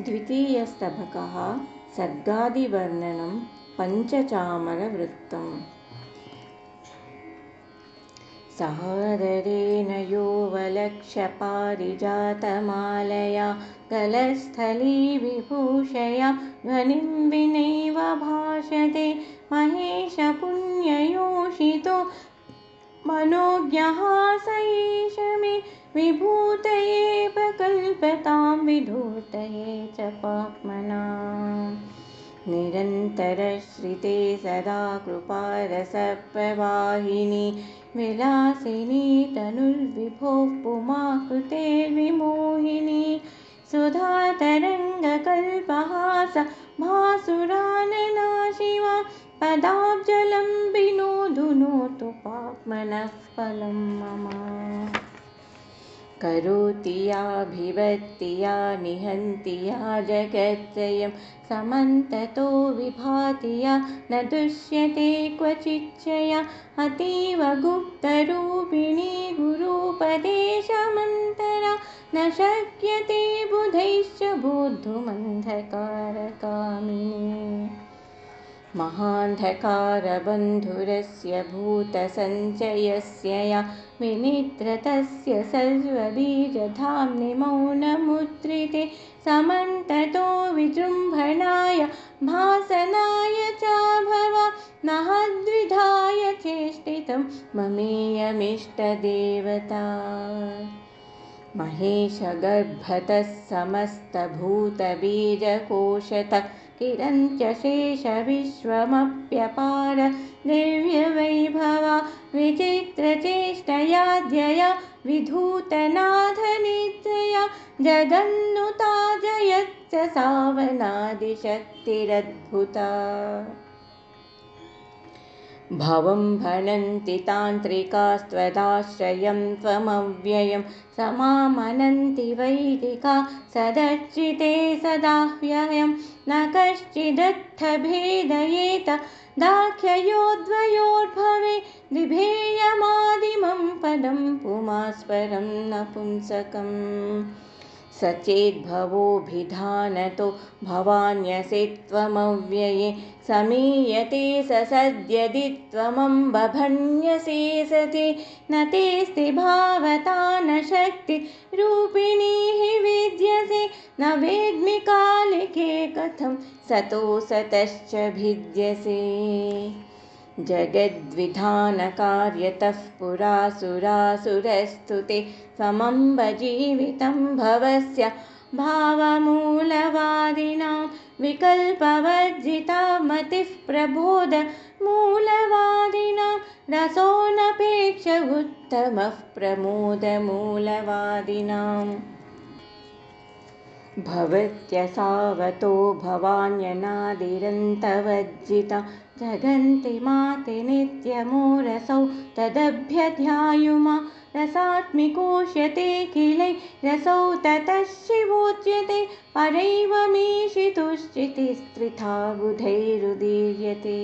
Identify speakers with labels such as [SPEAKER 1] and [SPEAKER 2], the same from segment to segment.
[SPEAKER 1] द्वितीयस्तबकः सर्गादिवर्णनं पञ्चचामरवृत्तम्। सादरेण योऽवलक्ष्यपारिजातमालया गलस्थलीविभूषया ध्वनिं विनैव भाषते महेशपुण्ययोषितो मनोज्ञः स एष मे विभूतये प्रकल्पतां विधूतये च पाप्मनाम्। निरन्तरश्रिते सदा कृपारसप्रवाहिनी विलासिनी तनुर्विभोः पुमाकृतेर्विमोहिनी सुधातरङ्गकल्पहास भासुरानना शिवा पदाब्जलं विनोदुनोतु पाप्मनः फलं मम। करोति याभिवत्ति या निहन्ति या जगत्त्रयं समन्ततो विभाति या न दृश्यते क्वचिच्चया अतीव गुप्तरूपिणी गुरूपदेशमन्तरा न शक्यते बुधैश्च बोद्धुमन्धकारकामिनी। महान्धकारबन्धुरस्य भूतसञ्चयस्य या विनिद्रतस्य सर्वबीजधाम्नि मौनमुद्रिते समन्ततो विजृम्भणाय भासनाय च भवा महद्विधाय चेष्टितं ममेयमिष्टदेवता। महेशगर्भतः समस्तभूतबीजकोशतः किरञ्चशेषविश्वमप्यपार दिव्यवैभवा विचित्रचेष्टयाद्यया विधूतनाथनिद्रया जगन्नुता जयच्च सावनादिशक्तिरद्भुता। भवं भणन्ति तान्त्रिकास्त्वदाश्रयं त्वमव्ययं समामनन्ति वैदिका सदर्चिते सदा ह्ययं न कश्चिदर्थभेदयेत दाख्ययोर्द्वयोर्भवे बिभेयमादिमं पदं पुमास्परं नपुंसकम्। सचेद्भवोऽभिधानतो भवान्यसि त्वमव्यये समीयते स सद्यदि त्वमम्बभन्यसे सति न तेऽस्ति भावता न शक्तिरूपिणी हि विद्यसे न वेद्मि कालिके कथं सतो सतश्च भिद्यसे। जगद्विधानकार्यतः पुरासुरासुरस्तुते त्वमम्ब जीवितं भवस्य भावमूलवादिनां विकल्पवर्जिता मतिः प्रबोध मूलवादिनां रसोऽनपेक्ष उत्तमः प्रमोदमूलवादिनाम्। भवत्यसावतो भवान्यनादिरन्तवज्जिता जगन्ति माते नित्यमोरसौ तदभ्यध्यायुमा रसात्मिकोष्यते किलै रसौ ततः शिवोच्यते परैवमीशितुश्चितिस्त्रिधा बुधैरुदीर्यते।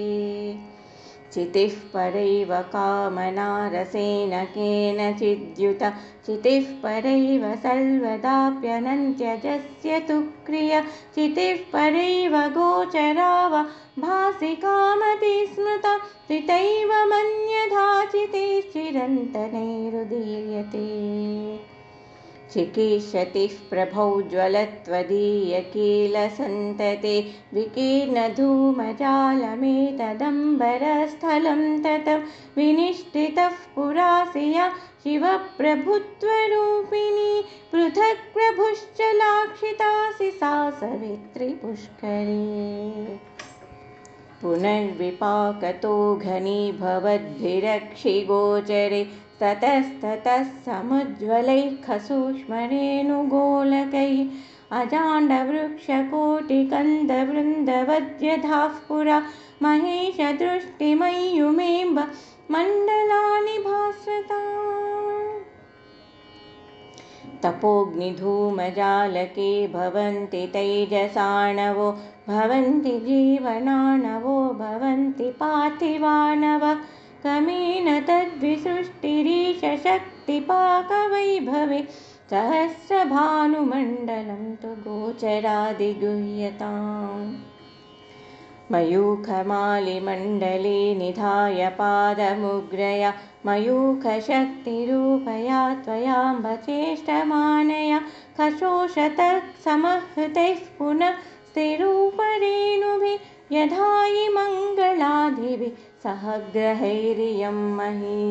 [SPEAKER 1] चितिः परैव कामना रसेन केनचिद्युता चितिः परैव सर्वदाप्यनन्त्यजस्य तु क्रिया चितिः परैव गोचराव भासि कामति स्मृता चितैव मन्यथा चितिश्चिरन्तनैरुदीर्यते। चिकीर्षतिः प्रभौ ज्वलत्वदीयकीलसन्तते विकीर्णधूमजालमेतदम्बरस्थलं ततं विनिष्टितः पुरासि या शिवप्रभुत्वरूपिणी पृथक् प्रभुश्च लाक्षितासि सा सवित्री पुष्करे। पुनर्विपाकतो घनीभवद्भिरक्षिगोचरे ततस्ततः समुज्ज्वलैः खसूक्ष्मरेणुगोलकैः अजाण्डवृक्षकोटिकन्दवृन्दवद्यधाः पुरा महेशदृष्टिमय्युमेम्ब मण्डलानि भास्वता। तपोग्निधूमजालके भवन्ति तैजसाणवो भवन्ति जीवनाणवो भवन्ति पार्थिवाणव कमेन तद्विसृष्टिरीश शक्तिपाकवैभवे सहस्रभानुमण्डलं तु गोचरादिगुह्यताम् मयूखमालिमण्डले निधाय पादमुग्रया मयूखशक्तिरूपया त्वयाम्ब चेष्टमानया खशोषतः समहृतैः पुनः स्थिरूपरेणुभिः यधायि मङ्गलादिभिः सह ग्रहैरियं मही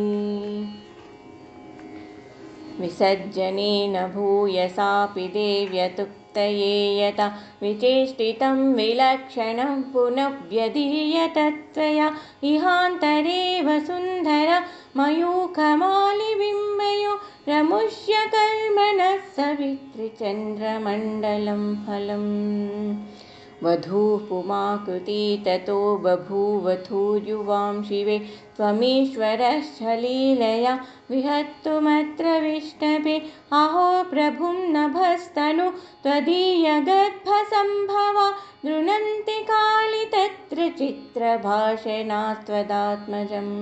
[SPEAKER 1] विसर्जनेन भूयसापि देव्यतुक्तये यथा विचेष्टितं विलक्षणं पुनः व्यधीयतत्त्वया इहान्तरे वसुन्धरा मयूखमालिबिम्बयो रमुष्य कर्मणः सवितृचन्द्रमण्डलं फलम् वधूः पुमाकृति ततो बभूवथूर्युवां शिवे त्वमीश्वरश्चलीलया विहत्तुमत्र विष्णवे अहो प्रभुं नभस्तनु त्वदीयगर्भसम्भवा गृह्णन्ति काली तत्र चित्रभाषणात्वदात्मजम्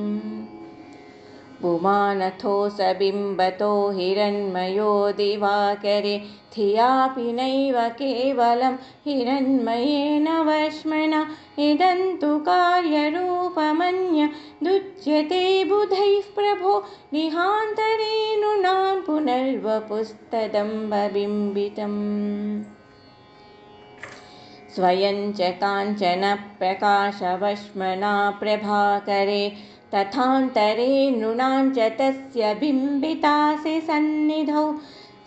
[SPEAKER 1] पुमानथोऽस बिम्बतो हिरण्मयो दिवाकरे धियापि नैव केवलं हिरण्मयेन वश्मना इदन्तु कार्यरूपमन्यदुच्यते बुधैः प्रभो निहान्तरेणुनां पुनर्वपुस्तदम्बबिम्बितम् स्वयं च काञ्चनप्रकाशवश्मना प्रभाकरे तथान्तरे नृणां च तस्य बिम्बितासि सन्निधौ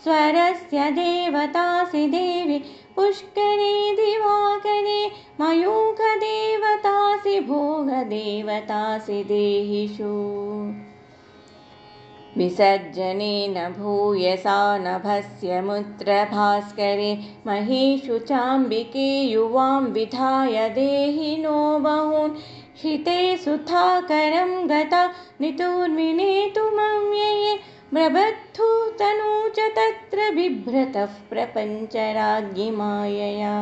[SPEAKER 1] स्वरस्य देवतासि देवी पुष्करे दिवाकरे मयूखदेवतासि भोगदेवतासि देहिषु विसर्जनेन भूयसा नभस्य मुत्रभास्करे महीषु चाम्बिके युवां विधाय देहिनो बहून् शिते सुधाकरं गता नितुर्विनेतुमव्यये ब्रबद्धु तनु च तत्र बिभ्रतः प्रपञ्चराज्ञिमायया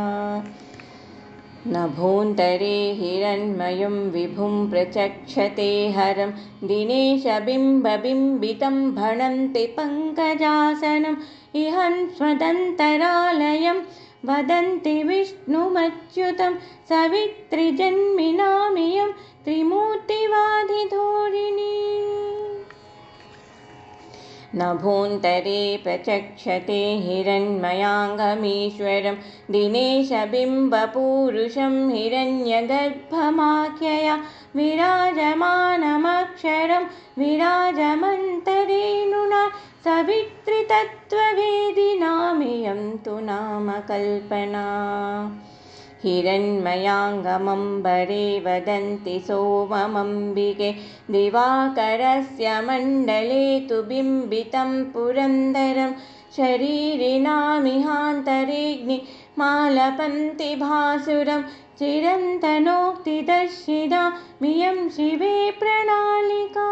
[SPEAKER 1] नभोऽन्तरे हिरण्मयं विभुं प्रचक्षते हरं दिनेशबिम्बबिम्बितं भणन्ति पङ्कजासनम् इहन्स्वदन्तरालयं वदन्ति विष्णुमच्युतं सवितृजन्मिनामियं त्रिमूर्तिवादिधोरिणी नभोऽन्तरे प्रचक्षते हिरण्मयाङ्गमीश्वरं दिनेशबिम्बपूरुषं हिरण्यगर्भमाख्यया विराजमानमक्षरं विराजमन्तरेणुना सवितृतत्त्ववेदिनामियं तु नामकल्पना हिरण्मयाङ्गमम्बरे वदन्ति सोममम्बिके दिवाकरस्य मण्डले तु बिम्बितं पुरन्दरं शरीरिणामिहान्तरेऽग्निमालपन्ति भासुरं चिरन्तनोक्तिदर्शिना मियं शिवे प्रणालिका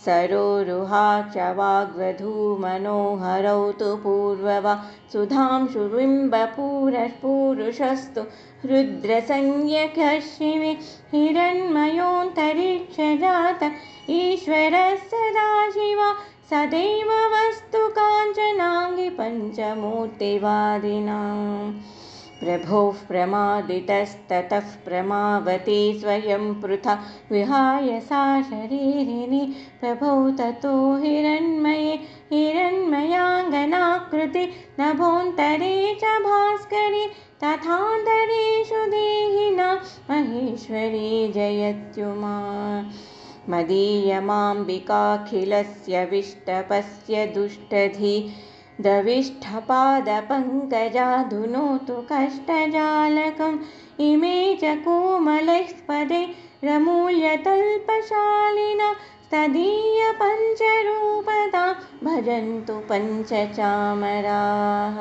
[SPEAKER 1] सरोरुहाक्षवाग्वधूमनोहरौ तु पूर्ववा सुधांशुबिम्बपुरुषस्तु रुद्रसंज्ञकः शिवे हिरण्मयोऽन्तरिक्षजात ईश्वरः सदाशिवा सदैव वस्तु काञ्चनाङ्गि पञ्चमूर्तिवादिनाम् प्रभोः प्रमादितस्ततः प्रमावती स्वयं पृथा विहाय सा शरीरिणी प्रभौ ततो हिरण्मये हिरण्मयाङ्गनाकृति नभोऽन्तरे च भास्करी तथान्तरेषु देहिनां महेश्वरी जयत्युमा मदीयमाम्बिकाखिलस्य विष्टपस्य दुष्टधी दविष्ठपादपङ्कजाधुनोतु कष्टजालकम् इमे च कोमलैस्पदे रमूल्यतल्पशालिना तदीयपञ्चरूपतां भजन्तु पञ्चचामराः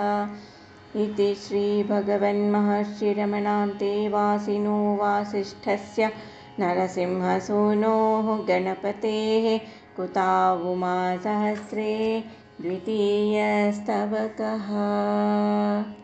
[SPEAKER 1] इति श्रीभगवन्महर्षिरमणान्तेवासिनो वासिष्ठस्य नरसिंहसूनोः गणपतेः कुतावुमासहस्रे द्वितीयस्तवकः।